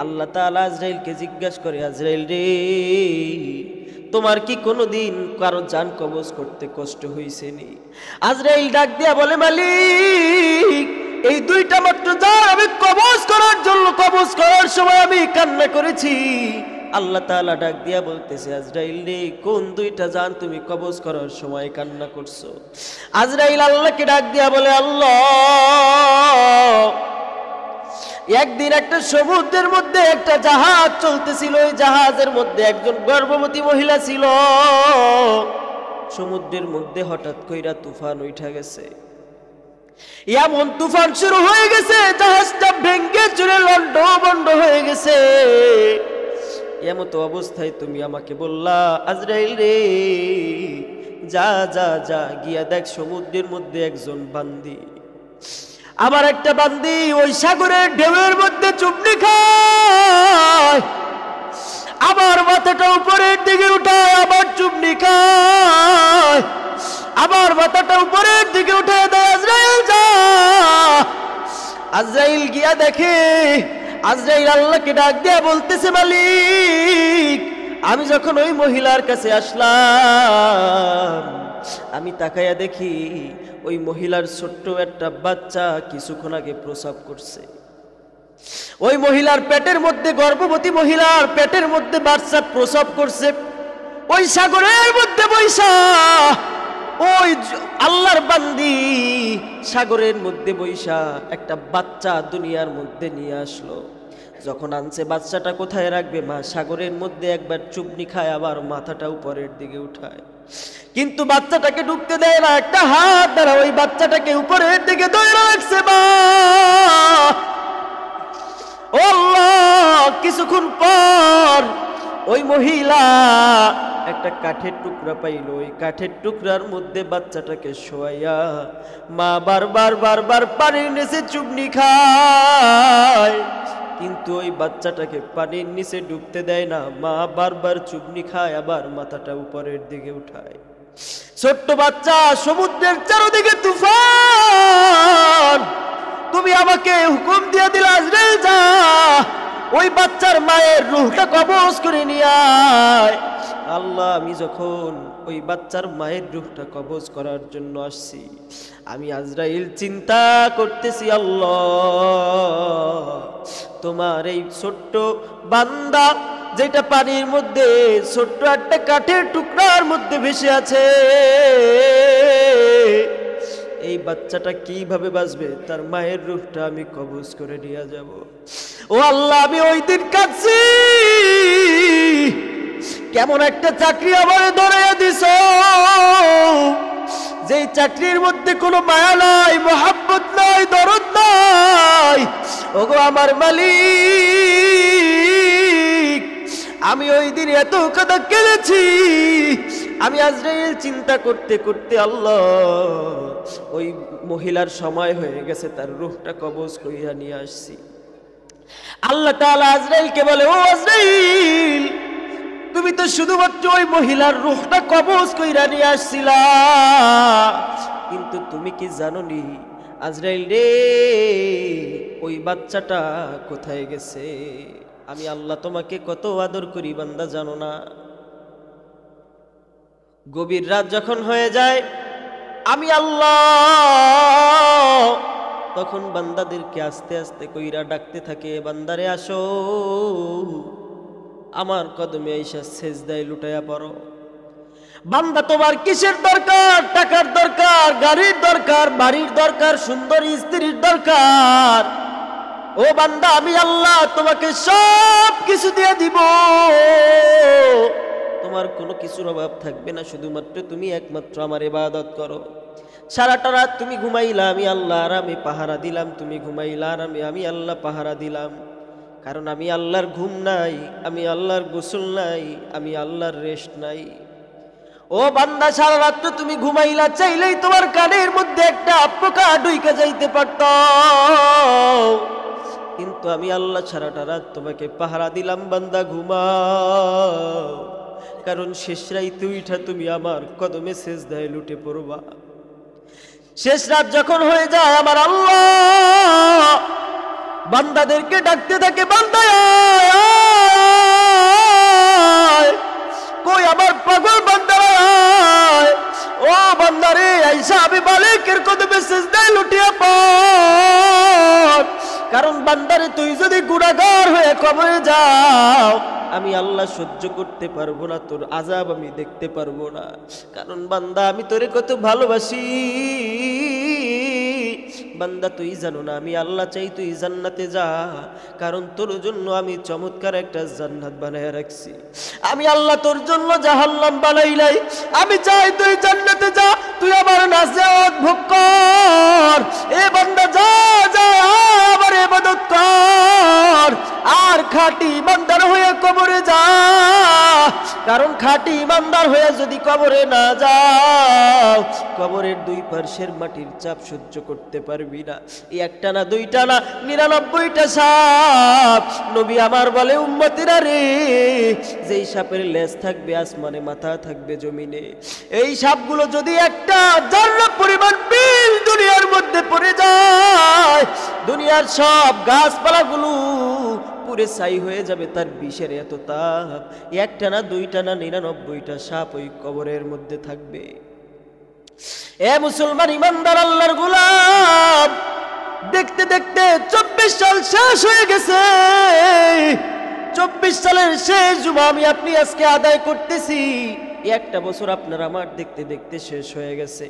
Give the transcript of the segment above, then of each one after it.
আল্লাহ তাআলা আজরাইলকে জিজ্ঞাসা করে, আজরাইল রে, তোমার কি কোনোদিন কারো জান কবজ করতে কষ্ট হয়েছে নি? আজরাইল ডাক দিয়া বলে, মালিক, এই দুইটা মাত্র জান আমি কবজ করার সময় আমি কান্না করেছি। আল্লাহ তাআলা ডাক দিয়া বলতেছে, আজরাইল রে, কোন দুইটা জান তুমি কবজ করার সময় কান্না করছো? আজরাইল আল্লাহকে ডাক দিয়া বলে, আল্লাহ, একদিন একটা সমুদ্রের মধ্যে একটা জাহাজ চলতেছিল, ওই জাহাজের মধ্যে একজন গর্ভবতী মহিলা ছিল। সমুদ্রের মধ্যে হঠাৎ কইরা তুফান উঠা গেছে, এমন তুফান শুরু হয়ে গেছে, জাহাজটা ভেঙে চুরে লন্ডভন্ড হয়ে গেছে। এমত অবস্থায় তুমি আমাকে বললা, আজরাইল রে, যা যা যা গিয়া দেখ সমুদ্রের মধ্যে একজন বান্দি, আবার একটা বান্দি ওই সাগরের ঢেউয়ের মধ্যে চুবনি খায়, আবার মাথাটা উপরের দিকে উঠায় আবার চুবনি খায়, আবার মাথাটা উপরের দিকে উঠে দেয়। আজরাইল যা। আজরাইল গিয়া দেখে, আজরাইল আল্লাহকে ডাক দিয়া বলতেছে, মালিক, আমি যখন ওই মহিলার কাছে আসলাম, আমি তাকাইয়া দেখি ওই মহিলার ছোট্ট একটা বাচ্চা কিছুক্ষণ আগে প্রসব করছে। ওই মহিলার পেটের মধ্যে, গর্ভবতী মহিলার পেটের মধ্যে বাচ্চা প্রসব করছে। ওই সাগরের মধ্যে বৈশা ওই আল্লাহর বান্দি সাগরের মধ্যে বৈশা একটা বাচ্চা দুনিয়ার মধ্যে নিয়ে আসলো। যখন আনছে, বাচ্চাটা কোথায় রাখবে? মা সাগরের মধ্যে একবার চুবনি খায়, আবার মাথাটা উপরের দিকে উঠায়, কিন্তু বাচ্চাটাকে ঢুকতে দেয় না। একটা হাত দ্বারা ওই বাচ্চাটাকে উপরের দিকে ধরে রাখছে। মা, ও আল্লাহ, কিছুক্ষণ পর ওই মহিলা একটা কাঠের টুকরা পাইল, ওই কাঠের টুকরার মধ্যে বাচ্চাটাকে শোয়াইয়া মা বারবার পানির নিচে চুবনি খায়, কিন্তু ওই বাচ্চাটাকে পানির নিচে ডুবতে দেয় না। মা বারবার চুবনি খায়, আবার মাথাটা উপরের দিকে উঠায়। ছোট্ট বাচ্চা, সমুদ্রের চারদিকে তুফান, তুমি আমাকে হুকুম দিয়ে দিলা, আজরাইল যা, ওই বাচ্চার মায়ের রূহটা কবজ করে নিয়ে আয়। আল্লাহ, আমি যখন ওই বাচ্চার মায়ের রূহটা কবজ করার জন্য আসছি, আমি আজরাইল চিন্তা করতেছি, আল্লাহ, তোমার এই ছোট্ট বান্দা যেটা পানির মধ্যে ছোট্ট একটা কাঠের টুকরার মধ্যে ভেসে আছে, এই বাচ্চাটা কিভাবে বাঁচবে? তার মায়ের রূহটা আমি কবজ করে নিয়ে যাব। ও আল্লাহ, আমি ওই দিন কাঁদছি, কেমন একটা চাকরি আমার ধরে দিছ, যেই চাকরির মধ্যে কোনো মায়া নাই, মোহাব্বত নাই, দরদ নাই। ওগো আমার মালিক, আমি ওই দিন এত কথা কেঁদেছি। আমি আজরাইল চিন্তা করতে করতে, আল্লাহ, ওই মহিলার সময় হয়ে গেছে, তার রূহটা কবজ করিয়া নিয়ে আসছি। আল্লাহ তাআলা আজরাইলকে বলে, ও আজরাইল, তুমি তো শুধুমাত্র ওই মহিলার রূহটা কবজ কইরা নিয়ে আসছিলা, কিন্তু তুমি কি জানোনি আজরাইল রে, ওই বাচ্চাটা কোথায় গেছে? আমি আল্লাহ তোমাকে কত আদর করি বান্দা, জানো না? গভীর রাত যখন হয়ে যায়, আমি আল্লাহ তখন বান্দাদেরকে আস্তে আস্তে কইরা ডাকতে থাকে, বান্দারে আসো, আমার কদমে আইসা সেজদায় লুটাইয়া পড়ো। বান্দা, তোমার কিসের দরকার? টাকার দরকার, গাড়ির দরকার, বাড়ির দরকার, সুন্দর স্ত্রীর দরকার। ও বান্দা, আমি আল্লাহ তোমাকে সব কিছু দিয়ে দিব, তোমার কোনো কিছুর অভাব থাকবে না, শুধুমাত্র তুমি একমাত্র আমার ইবাদত করো। সারাটা রাত তুমি ঘুমাইলা, আমি আল্লাহ আরামে পাহারা দিলাম, তুমি ঘুমাইলা আরামে, আমি আল্লাহ পাহারা দিলাম। কারণ আমি আল্লাহর ঘুম নাই, আমি আল্লাহর গোসল নাই, আমি আল্লাহর রেস্ট নাই। ও বান্দা, সারা রাত তুমি ঘুমাইলা, চাইলেই তোমার কানের মধ্যে একটা পোকা ঢুইকা যাইতে পারত, কিন্তু আমি আল্লাহ সারাটা রাত তোমাকে পাহারা দিলাম। বান্দা, ঘুমাও, কারণ শেষ রাইতে উঠা তুমি আমার কদমে সেজদায় লুটে পড়বা। শেষ রাত যখন হয়ে যায়, আমার আল্লাহ বান্দাদেরকে ডাকতে থাকে, বান্দা আয়, আয়। কই আমার পাগল বান্দারা আয়, ও বান্দারে আইসা আমি মালিকের কদমে সিজদায় লুটিয়ে পড়। কারণ বান্দারে তুই যদি গুনাহগার হয়ে কবরে যাও, আমি আল্লাহ সহ্য করতে পারবো না, তোর আযাব আমি দেখতে পারবো না। কারণ বান্দা আমি তোরে কত ভালোবাসি। বান্দা তুই জানো না আমি আল্লাহ চাই তুই জান্নাতে যা, কারণ তোর জন্য আমি চমৎকার একটা জান্নাত বানায় রাখছি। আমি আল্লাহ তোর জন্য জাহান্নাম বানাই নাই, আমি চাই তুই জান্নাতে যা, তুই আমার নাজাত ভোগ কর। এ বান্দা যা যা আমার ইবাদত কর, আর খাঁটি ইমানদার হয়ে কবরে যা। কারণ খাঁটি ইমানদার হয়ে যদি কবরে না যাও, কবরের দুই পার্শ্বের মাটির চাপ সহ্য করতে পারবি না। একটা না দুইটা না 99টা সাপ। নবী আমার বলে উম্মতিরা রে, যেই সাপের লেজ থাকবে আসমানে, মাথা থাকবে জমিনে, এই সাপগুলো যদি একটা জাররা পরিমাণ বিষ দুনিয়ার মধ্যে পড়ে যায়, দুনিয়ার সব গাছপালাগুলো পুরে ছাই হয়ে যাবে, তার বিষের এত তাপ। একটা না দুইটা না 99টা সাপ ওই কবরের মধ্যে থাকবে। এ মুসলমান ইমানদার আল্লাহর গোলাম, দেখতে দেখতে 24 সাল শেষ হয়ে গেছে। 24 সালের শেষ জুমা আমি আপনি আজকে আদায় করতেছি। একটা বছর আপনার আমার দেখতে দেখতে শেষ হয়ে গেছে।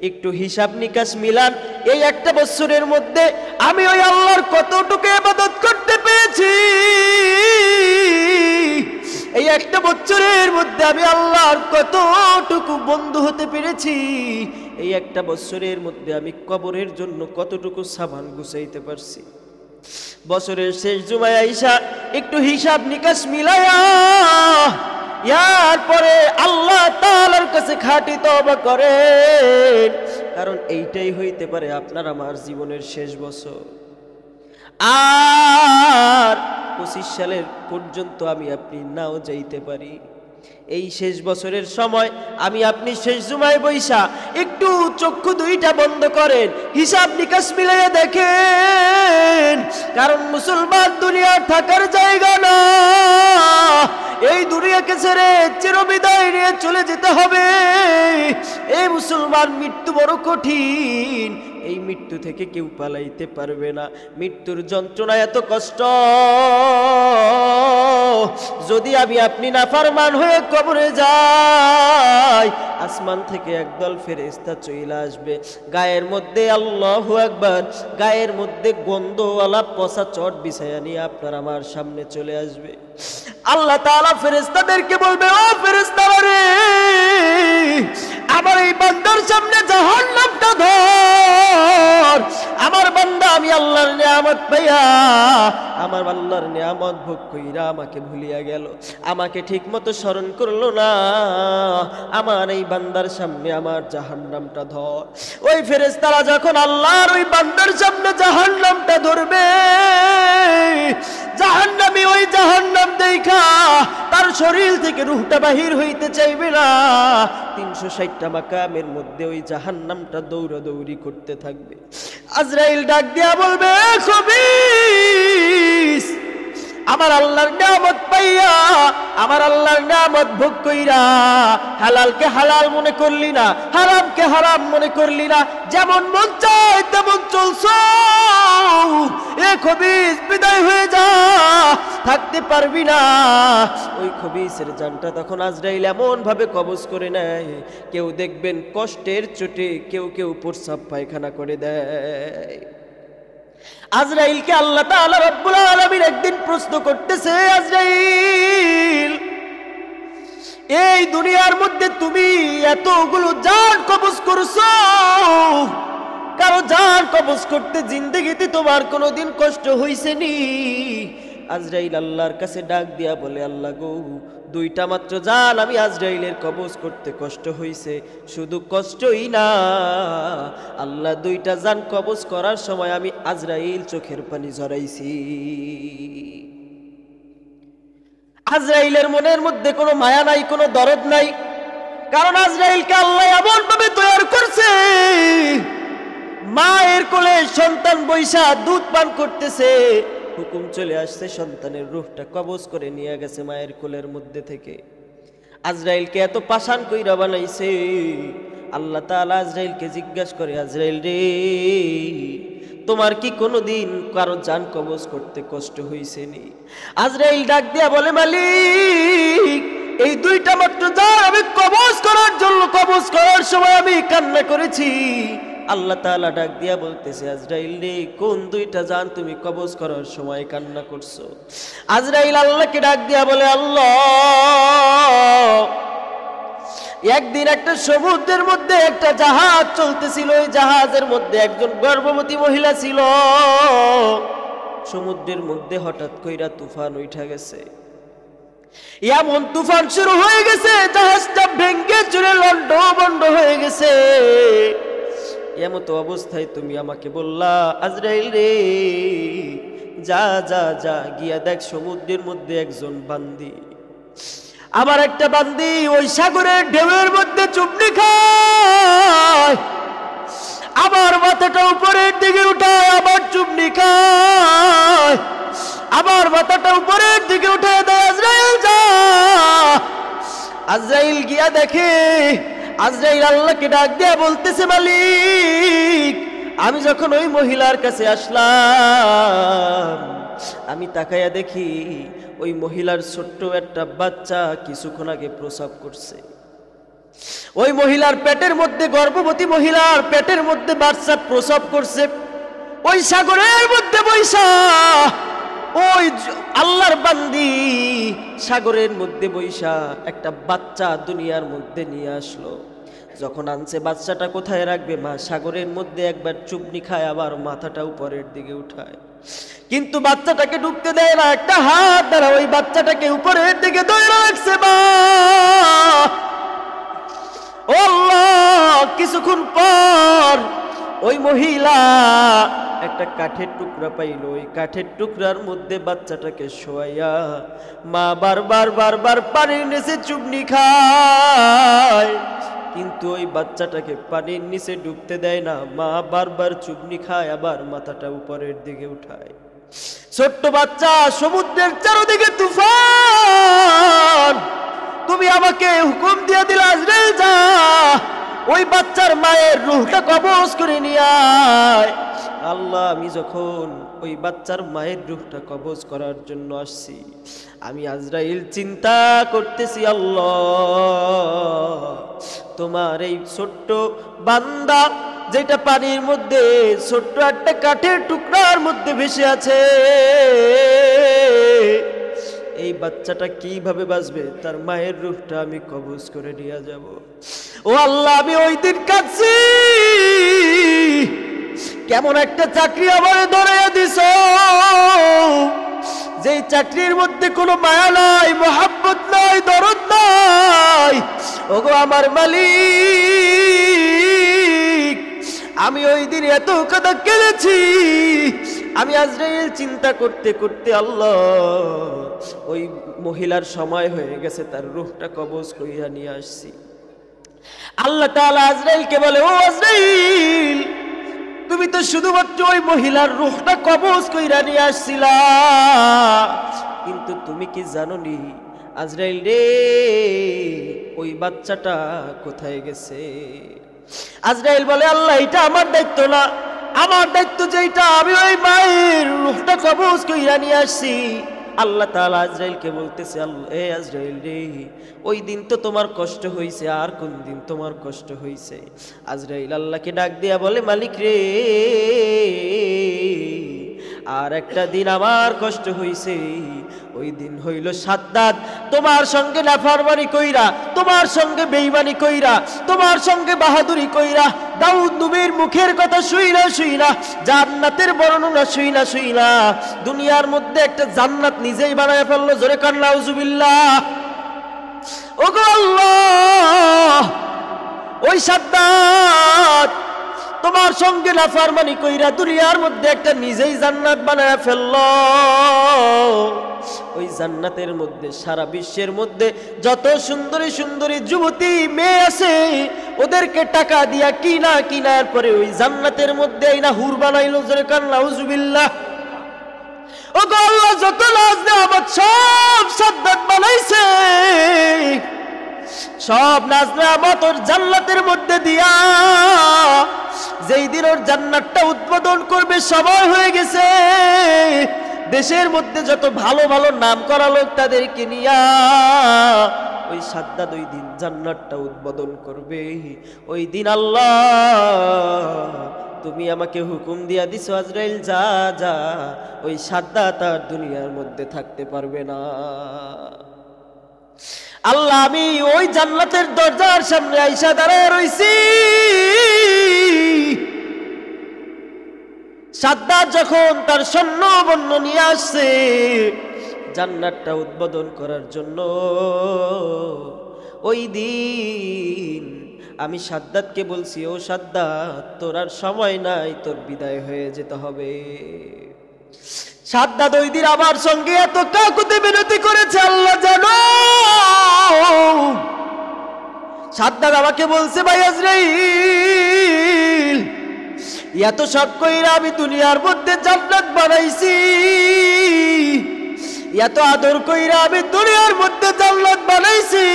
একটু হিসাব নিকাশ মিলান, এই একটা বছরের মধ্যে আমি ওই আল্লাহর কতটুকু ইবাদত করতে পেরেছি। এই একটা বছরের মধ্যে আমি আল্লাহর কতটুকু বন্ধু হতে পেরেছি। এই একটা বছরের মধ্যে আমি কবরের জন্য কতটুকু সামান গুছাইতে পারছি। বছরের শেষ জুমায় আইসা একটু হিসাব নিকাশ মিলায়া এরপরে আল্লাহ তাআলার কাছে খাঁটি তওবা করেন। কারণ এইটাই হইতে পারে আপনার আমার জীবনের শেষ বছর। আর 25 সালের পর্যন্ত আমি আপনি নাও যাইতে পারি। এই শেষ বছরের সময় আমি আপনি শেষ জুমায় বৈশা একটু চক্ষু দুইটা বন্ধ করেন, হিসাব নিকাশ মিলিয়ে দেখেন। কারণ মুসলমান দুনিয়ার থাকার জায়গা না, এই দুনিয়াকে ছেড়ে চিরবিদায় নিয়ে চলে যেতে হবে। এই মুসলমান মৃত্যু বড় কঠিন, এই মৃত্যু থেকে কেউ পালাইতে পারবে না। মৃত্যুর যন্ত্রণা এত কষ্ট, যদি আমি আপনি নাফরমান হয়ে কবরে যাই, আসমান থেকে একদল ফেরেশতা চলে আসবে, গায়ের মধ্যে আল্লাহু আকবার, গায়ের মধ্যে গন্ধওয়ালা পচা চট বিছায়া নিয়ে আপনার আমার সামনে চলে আসবে। আল্লাহ তাআলা ফেরেশতাদেরকে বলবে, ও ফেরেশতারা রে, আমার এই বান্দার সামনে জাহান্নামটা ধর। আমার বান্দা আমি আল্লাহর নিয়ামত পাইয়া, আমার আল্লাহর নিয়ামত ভোগ কইরা আমাকে ভুলিয়া গেল, আমাকে ঠিক মতো স্মরণ করলো না। আমার এই বান্দার সামনে আমার জাহান্নামটা ধর। ওই ফেরেশতারা যখন আল্লাহর ওই বান্দার সামনে জাহান্নামটা ধরবে, জাহান্নামী ওই জাহান্নাম দেখা তার শরীর থেকে রূহটা বাহির হইতে চাইবে না। 360টা মাকামের মধ্যে ওই জাহান্নামটা দৌড়াদৌড়ি করতে থাকবে। আজরাইল ডাক দিয়া বলবে, খবিস, আমার আল্লাহর নিয়ামত পাইয়া, আমার আল্লাহর নিয়ামত ভোগ কইরা হালালকে হালাল মনে করলি না, হারামকে হারাম মনে করলি না, যেমন মন চায় তেমন চলছো। এ খবিস, বিদায় হয়ে যা, থাকতে পারবি না। ওই খবিসের জানটা তখন আজরাইল এমন ভাবে কবজ করে নেয়, কেউ দেখবেন কষ্টের চোটে কেউ কেউ প্রস্রাব পায়খানা করে দেয়। আজরাইলকে আল্লাহ তাআলা রব্বুল আলামিন একদিন প্রশ্ন করতেছে, আজরাইল, এই দুনিয়ার মধ্যে তুমি এতগুলো জান কবজ করছো, কারো জান কবজ করতে জিন্দেগিতে তোমার কোনোদিন কষ্ট হইছে নি? আজরাইল আল্লাহর কাছে ডাক দিয়া বলে, আল্লাহ গো, 2টা মাত্র জান আমি আজরাইলের কবজ করতে কষ্ট হইছে। শুধু কষ্টই না আল্লাহ, 2টা জান কবজ করার সময় আমি আজরাইল চোখের পানি ঝরাইছি। আজরাইলের মনের মধ্যে কোনো মায়া নাই, কোনো দরদ নাই। কারণ আজরাইলকে আল্লাহ এমন ভাবে তৈরি করছে, মায়ের কোলে সন্তান বৈশা দুধ পান করতেছে, হুকুম চলে আসছে, সন্তানের রূহটা কবজ করে নিয়ে গেছে মায়ের কোলের মধ্যে থেকে। আজরাইলকে এত পাষাণ কইরা বানাইছে। আল্লাহ তাআলা আজরাইলকে জিজ্ঞাসা করে, আজরাইল রে, তোমার কি কোনোদিন কারো জান কবজ করতে কষ্ট হইছে নি? আজরাইল ডাক দিয়া বলে, মালিক, এই দুইটা মাত্র জান আমি কবজ করার জন্য, কবজ করার সময় আমি কান্না করেছি। আল্লাহ তাআলা ডাক দিয়া বলতেছে, আজরাইল রে, কোন দুইটা জান তুমি কবজ করার সময় কান্না করছো? আজরাইল আল্লাহকে ডাক দিয়া বলে, আল্লাহ, একদিন একটা সমুদ্রের মধ্যে একটা জাহাজ চলতেছিল, ওই জাহাজের মধ্যে একজন গর্ভবতী মহিলা ছিল। সমুদ্রের মধ্যে হঠাৎ কইরা তুফান উঠা গেছে, এমন তুফান শুরু হয়ে গেছে, জাহাজটা ভেঙ্গে চুরে লন্ডভন্ড হয়ে গেছে। এমত অবস্থায় তুমি আমাকে বললা, আজরাইল রে, যা যা যা গিয়া দেখ সমুদ্রের মধ্যে একজন বান্দি, আমার একটা বান্দি ওই সাগরের ঢেউয়ের মধ্যে চুবনি খায়, আমার মাথাটা উপরের দিকে উঠায় আবার চুবনি খায়, আমার মাথাটা উপরের দিকে উঠায় দেয়। আজরাইল যা। আজরাইল গিয়া দেখে, আজরাইল আল্লাহকে ডাক দিয়া বলতেছে, মালিক, আমি যখন ওই মহিলার কাছে আসলাম, আমি তাকাইয়া দেখি ওই মহিলার ছোট্ট একটা বাচ্চা কিছুক্ষণ আগে প্রসব করছে। ওই মহিলার পেটের মধ্যে, গর্ভবতী মহিলার পেটের মধ্যে বাচ্চা প্রসব করছে। ওই সাগরের মধ্যে বৈশা ওই আল্লাহর বান্দি সাগরের মধ্যে বৈশা একটা বাচ্চা দুনিয়ার মধ্যে নিয়ে আসলো। যখন আনছে, বাচ্চাটা কোথায় রাখবে? মা সাগরের মধ্যে একবার চুবনি খায়, আবার মাথাটা উপরের দিকে উঠায়, কিন্তু বাচ্চাটাকে ঢুকতে দেয় না। একটা হাত দ্বারা ওই বাচ্চাটাকে উপরের দিকে ধরে রাখছে। মা, ও আল্লাহ, কিছুক্ষণ পর ওই মহিলা একটা কাঠের টুকরা পাইল, ওই কাঠের টুকরার মধ্যে বাচ্চাটাকে শোয়াইয়া মা বারবার বারবার পানির নিচে চুবনি খায়, কিন্তু ওই বাচ্চাটাকে পানির নিচে ডুবতে দেয় না। মা বারবার চুবনি খায়, আবার মাথাটা উপরের দিকে উঠায়। ছোট্ট বাচ্চা, সমুদ্রের চারদিকে তুফান, তুমি আমাকে হুকুম দিয়ে দিলা, আজরাইল যা, ওই বাচ্চার মায়ের রূহটা কবজ করে নিয়ে আয়। আল্লাহ, আমি যখন ওই বাচ্চার মায়ের রূহটা কবজ করার জন্য আসছি, আমি আজরাইল চিন্তা করতেছি, আল্লাহ, তোমার এই ছোট্ট বান্দা যেটা পানির মধ্যে ছোট্ট একটা কাঠের টুকরার মধ্যে ভেসে আছে, এই বাচ্চাটা কিভাবে বাঁচবে? তার মায়ের রূহটা আমি কবজ করে নিয়ে যাব। ও আল্লাহ, আমি ওই দিন কাঁদছি, কেমন একটা চাকরি আমার ধরে দিছ, যেই চাকরির মধ্যে কোনো মায়া নাই, মোহাব্বত নাই, দরদ নাই। ওগো আমার মালিক, আমি ওই দিন এত কথা কেঁদেছি। আমি আজরাইল চিন্তা করতে করতে, আল্লাহ, ওই মহিলার সময় হয়ে গেছে, তার রূহটা কবজ কইরা নিয়ে আসছি। আল্লাহ তাআলা আজরাইলকে বলে, ও আজরাইল, তুমি তো শুধুমাত্র ওই মহিলার রূহটা কবজ কইরা নিয়ে আসছিলা, কিন্তু তুমি কি জানোনি আজরাইল রে, ওই বাচ্চাটা কোথায় গেছে? আজরাইল বলে, আল্লাহ, এটা আমার দায়িত্ব না, আমার দায়িত্ব যেটা, আমি ওই মায়ের রূহটা কবজ কইরা নিয়ে আসছি। আল্লাহ তাআলা আজরাইলকে বলতেছে, এ আজরাইল রে, ওই দিন তো তোমার কষ্ট হইছে, আর কোন দিন তোমার কষ্ট হইছে? আজরাইল আল্লাহকে ডাক দিয়া বলে, মালিক রে, আর একটা দিন আমার কষ্ট হইছে, ওই দিন হইল সাদ্দাত, তোমার সঙ্গে নাফরমানি কইরা, তোমার সঙ্গে বেঈমানি কইরা, তোমার সঙ্গে বাহাদুরি কইরা, দাউদ নবীর মুখের কথা শুইনা শুইনা, জান্নাতের বর্ণনা শুইনা শুইনা, দুনিয়ার মধ্যে একটা জান্নাত নিজেই বানায় ফেললো। জোরে কান নাউজুবিল্লাহ। ওগো আল্লাহ, ওই সাদ্দাত তোমার সঙ্গে নাফরমানি কইরা দুনিয়ার মধ্যে একটা নিজেই জান্নাত বানায় ফেললো। ওই জান্নাতের মধ্যে সারা বিশ্বের মধ্যে যত সুন্দরী সুন্দরী যুবতী মেয়ে আছে, ওদেরকে টাকা দিয়া কিনার পরে ওই জান্নাতের মধ্যে এই না হুর বানাইলো। জোরে কান নাউজুবিল্লাহ। ও গো আল্লাহ যত নাজ নেয়ামত সব সাদ্দাত বানাইছে, সব নাজ নেয়ামত ওর জান্নাতের মধ্যে দিয়া যেই দিন ওর জান্নাতটা উদ্বোধন করবে সময় হয়ে গেছে, দেশের মধ্যে যত ভালো ভালো নাম করা লোক তাদেরকে নিয়া ওই সাদ্দাত ওই দিন জান্নাতটা উদ্বোধন করবে। ওই দিন আল্লাহ তুমি আমাকে হুকুম দিয়া দিছো আজরাইল যা যা, ওই সাদ্দাত আর দুনিয়ার মধ্যে থাকতে পারবে না। আল্লাহ আমি ওই জান্নাতের দরজার সামনে আইসা দাঁড়ায় রইছি। সাদ্দাত যখন তার সৈন্য বন্য নিয়ে আসছে জান্নাতটা উদ্বোধন করার জন্য, ওই দিন আমি সাদ্দাতকে বলছি, ও সাদ্দাত তোর আর সময় নাই, তোর বিদায় হয়ে যেতে হবে। সাদ্দাত ওই দিন আমার সঙ্গে এত কাকুতি বিনতি করেছে আল্লাহ জানো। সাদ্দাত আমাকে বলছে, ভাই আজরাইল এত সব কইরা আমি দুনিয়ার মধ্যে জান্নাত বানাইছি, এত আদর কইরা আমি দুনিয়ার মধ্যে জান্নাত বানাইছি,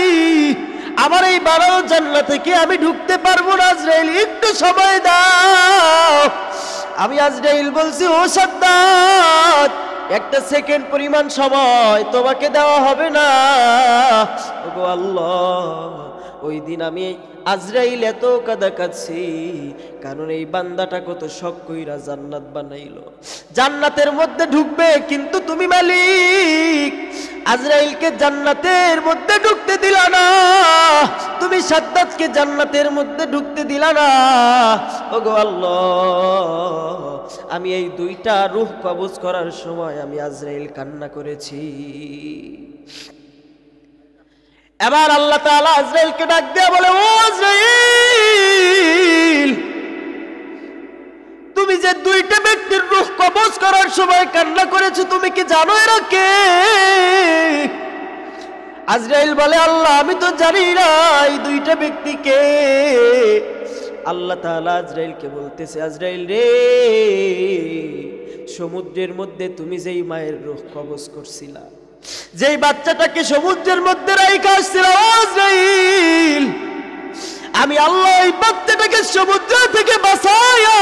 আমার এই বানানো জান্নাতে কি আমি ঢুকতে পারবো না? আজরাইল একটু সময় দাও। আমি আজরাইল বলছি, ও সাদ্দাত একটা সেকেন্ড পরিমাণ সময় তোমাকে দেওয়া হবে না। ওগো আল্লাহ ওই দিন আমি আজরাইল এত কাঁদা কাঁদছি, কারণ এই বান্দাটা কত শখ কইরা জান্নাত বানাইলো, জান্নাতের মধ্যে ঢুকবে, কিন্তু তুমি মালিক আজরাইলকে জান্নাতের মধ্যে ঢুকতে দিলা না, তুমি সাদ্দাতকে জান্নাতের মধ্যে ঢুকতে দিলা না। ওগো আল্লাহ আমি এই দুইটা রূহ কবজ করার সময় আমি আজরাইল কান্না করেছি। এবার আল্লাহ তাআলা আজরাইলকে ডাক দিয়ে বলে, ও আজরাইল তুমি যে দুইটা ব্যক্তির রূহ কবজ করার সময় কান্না করেছো তুমি কি জানো এরা কে? আজরাইল বলে, আল্লাহ আমি তো জানি না এই দুইটা ব্যক্তি কে। আল্লাহ তাআলা আজরাইলকে বলতেছে, আজরাইল রে সমুদ্রের মধ্যে তুমি যেই মায়ের রূহ কবজ করছিলা, যেই বাচ্চাটাকে সমুদ্রের মধ্যে রাইখা আসছিলা, আজরাইল আমি আল্লাহ এই বাচ্চাটাকে সমুদ্র থেকে বাঁচায়া,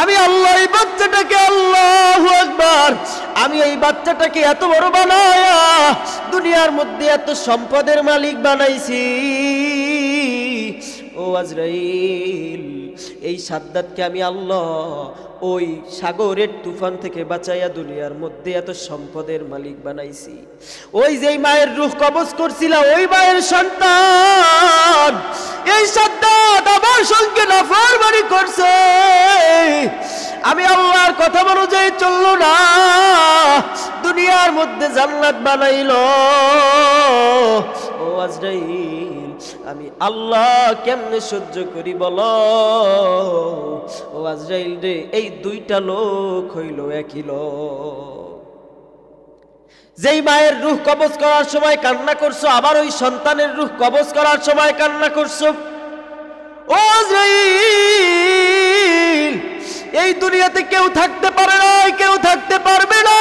আমি আল্লাহ এই বাচ্চাটাকে, আল্লাহু আকবার, আমি এই বাচ্চাটাকে এত বড় বানায়া দুনিয়ার মধ্যে এত সম্পদের মালিক বানাইছি। ও আজরাইল এই সাদ্দাতকে আমি আল্লাহ ওই সাগরের তুফান থেকে বাঁচাইয়া দুনিয়ার মধ্যে এত সম্পদের মালিক বানাইছি। ওই যেই মায়ের রূহ কবজ করছিল ওই মায়ের সন্তান এই সাদ্দাত আমার সঙ্গে নাফরমানি করছে, আমি আল্লাহর কথা অনুযায়ী চললো না, দুনিয়ার মধ্যে জান্নাত বানাইলো। ও আজরাইল আমি আল্লাহ কেমনে সহ্য করি বলো? ও আজরাইল রে এই দুইটা লোক হইল একই লোক। যেই মায়ের রূহ কবজ করার সময় কান্না করছো, আবার ওই সন্তানের রূহ কবজ করার সময় কান্না করছো। ও আজরাইল এই দুনিয়াতে কেউ থাকতে পারে না, কেউ থাকতে পারবে না,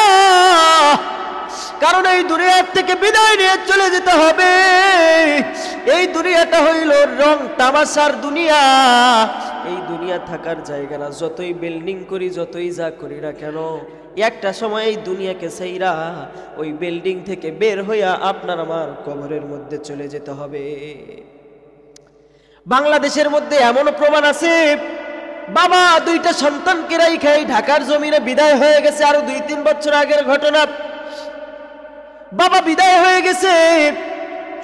কারণ এই দুনিয়ার থেকে বিদায় নিয়ে চলে যেতে হবে। এই দুনিয়াটা হইল রং তামাশার দুনিয়া, এই দুনিয়া থাকার জায়গা না। যতই বিল্ডিং করি, যতই যা করি না কেন, একটা সময় এই দুনিয়াকে ছাইরা ওই বিল্ডিং থেকে বের হইয়া আপনার আমার কবরের মধ্যে চলে যেতে হবে। বাংলাদেশের মধ্যে এমনও প্রমাণ আছে, বাবা দুইটা সন্তানকে রাইখা ঢাকার জমিনে বিদায় হয়ে গেছে। আরো 2-3 বছর আগের ঘটনা, বাবা বিদায় হয়ে গেছে,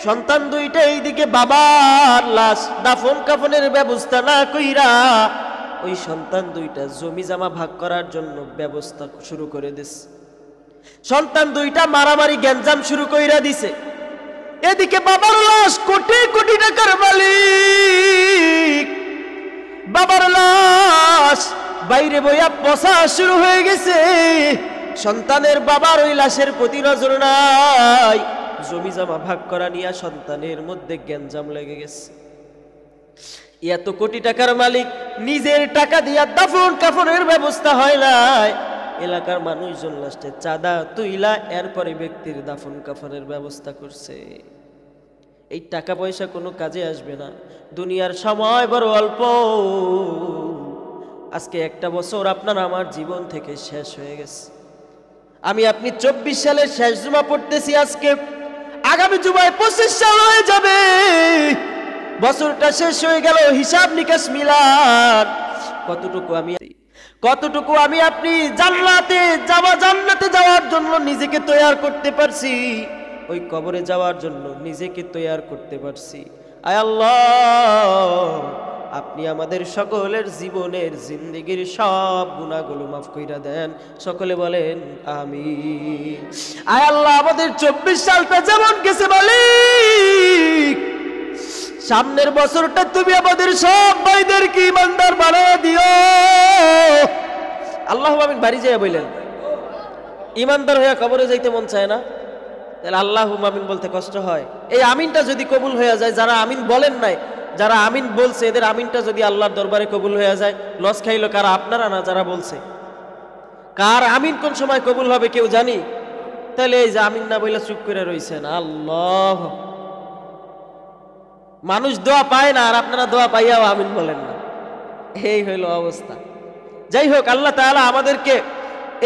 সন্তান দুইটা এইদিকে বাবার লাশ দাফন কাফনের ব্যবস্থা না কইরা ওই সন্তান দুইটা জমি জামা ভাগ করার জন্য ব্যবস্থা শুরু করে দিছে। সন্তান দুইটা মারামারি গ্যাঞ্জাম শুরু কইরা দিছে। এদিকে বাবার লাশ কোটি কোটি টাকার মালিক, বাবার লাশ বাইরে বইয়া পচা শুরু হয়ে গেছে। সন্তানের বাবার ওই লাশের প্রতি নজর নাই, জমি জমা ভাগ করা নিয়ে সন্তানের মধ্যে গ্যাঞ্জাম লেগে গেছে। এত কোটি টাকার মালিক নিজের টাকা দিয়া দাফন কাফনের ব্যবস্থা হয় নাই, এলাকার মানুষজন লাস্টে চাঁদা তুইলা এরপরে ব্যক্তির দাফন কাফনের ব্যবস্থা করছে। এই টাকা পয়সা কোনো কাজে আসবে না, দুনিয়ার সময় বড় অল্প। আজকে একটা বছর আপনার আমার জীবন থেকে শেষ হয়ে গেছে। আমি আপনি 24 সালের শেষ জুমা পড়তেছি আজকে, আগামী জুমায় 25 সাল হয়ে যাবে। বছরটা শেষ হয়ে গেল, হিসাব নিকাশ মিলান কতটুকু আমি আপনি জান্নাতে যাওয়ার জন্য নিজেকে তৈয়ার করতে পারছি, ওই কবরে যাওয়ার জন্য নিজেকে তৈয়ার করতে পারছি। আয় আল্লাহ, আপনি আমাদের সকলের জীবনের জিন্দেগির সব গুনাহগুলো মাফ কইরা দেন। সকলে বলেন আমিন। আয় আল্লাহ, আমাদের 24 সালটা যেমন গেছে মালিক, সামনের বছরটা তুমি আমাদের সব ভাইদেরকে ইমানদার বানায় দিও। আল্লাহু আমিন। বাড়ি যায় বললেন, ইমানদার হয়ে কবরে যাইতে মন চায় না, তাহলে আল্লাহু আমিন বলতে কষ্ট হয়। এই আমিনটা যদি কবুল হয়ে যায়, যারা আমিন বলেন নাই, যারা আমিন বলছে, এদের আমিনটা যদি আল্লাহর দরবারে কবুল হয়ে যায়, লস খাইলো কারা? আপনারা না, যারা বলছে। কার আমিন কোন সময় কবুল হবে কেউ জানি? তাহলে এই যে আমিন না বইলা চুপ করে রইছেন, আল্লাহ, মানুষ দোয়া পায় না আর আপনারা দোয়া পাইয়াও আমিন বলেন না, এই হইল অবস্থা। যাই হোক, আল্লাহ তাআলা আমাদেরকে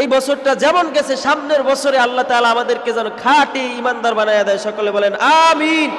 এই বছরটা যেমন গেছে, সামনের বছরে আল্লাহ তাআলা আমাদেরকে যেন খাঁটি ইমানদার বানায়া দেয়। সকলে বলেন আমিন।